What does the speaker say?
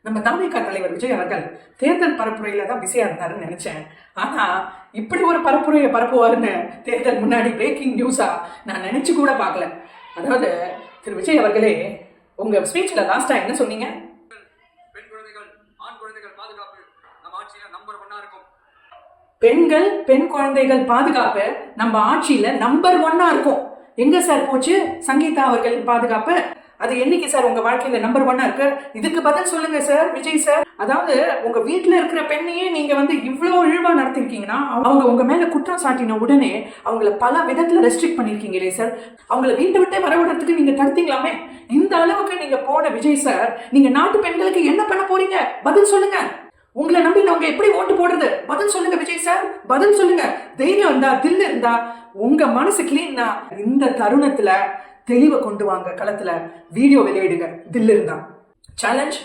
நம்ம தாவேகா தலைவர் விஜய் அவர்கள் தேர்தல் பரப்புரையில தான் பிஸியா இருந்தாருன்னு நினைச்சேன். ஆனா இப்படி ஒரு பரப்புரையை பரப்புவாருன்னு தேர்தல் முன்னாடி பிரேக்கிங் நியூஸா நான் நினைச்சு கூட பார்க்கல. அதாவது திரு விஜய் அவர்களே, உங்க ஸ்பீச்ல லாஸ்டா என்ன சொன்னீங்க? பெண் குழந்தைகள் ஆண் குழந்தைகள் பாதுகாப்பு நம்ம ஆட்சியில நம்பர் 1 இருக்கும். பெண்கள் பெண் குழந்தைகள் பாதுகாப்பு நம்ம ஆட்சியில நம்பர் 1 இருக்கும். எங்க சார் போச்சு சங்கீதா அவர்கள் பாதுகாப்பு? அது என்னைக்கு சார் உங்க வாழ்க்கையில நம்பர் 1 இருக்கு? இதுக்கு பதில் சொல்லுங்க சார் விஜய் சார். அதாவது உங்க வீட்டுல இருக்கிற பெண்ணையே நீங்க இவ்வளவு இழிவா நடத்திருக்கீங்கன்னா அவங்க உங்க மேல குற்றம் சாட்டின உடனே அவங்கள பல விதத்துல ரெஸ்ட்ரிக்ட் பண்ணிருக்கீங்களே சார். அவங்கள வீட்டை விட்டே வரவிடுறதுக்கு நீங்க தடுத்தீங்களாமே. இந்த அளவுக்கு நீங்க போன விஜய் சார், நீங்க நாட்டு பெண்களுக்கு என்ன பண்ண போறீங்க? பதில் சொல்லுங்க. உங்களை நம்பி அவங்க எப்படி ஓட்டு போடுறது? பதில் சொல்லுங்க விஜய் சார், பதில் சொல்லுங்க. தைரியம் இருந்தா, தில்லு இருந்தா, உங்க மனசு கிளீன்னா இந்த தருணத்துல தெளிவை கொண்டு வாங்க. களத்துல வீடியோ வெளியிடுங்க. தில்லு இருந்தா சேலஞ்ச்.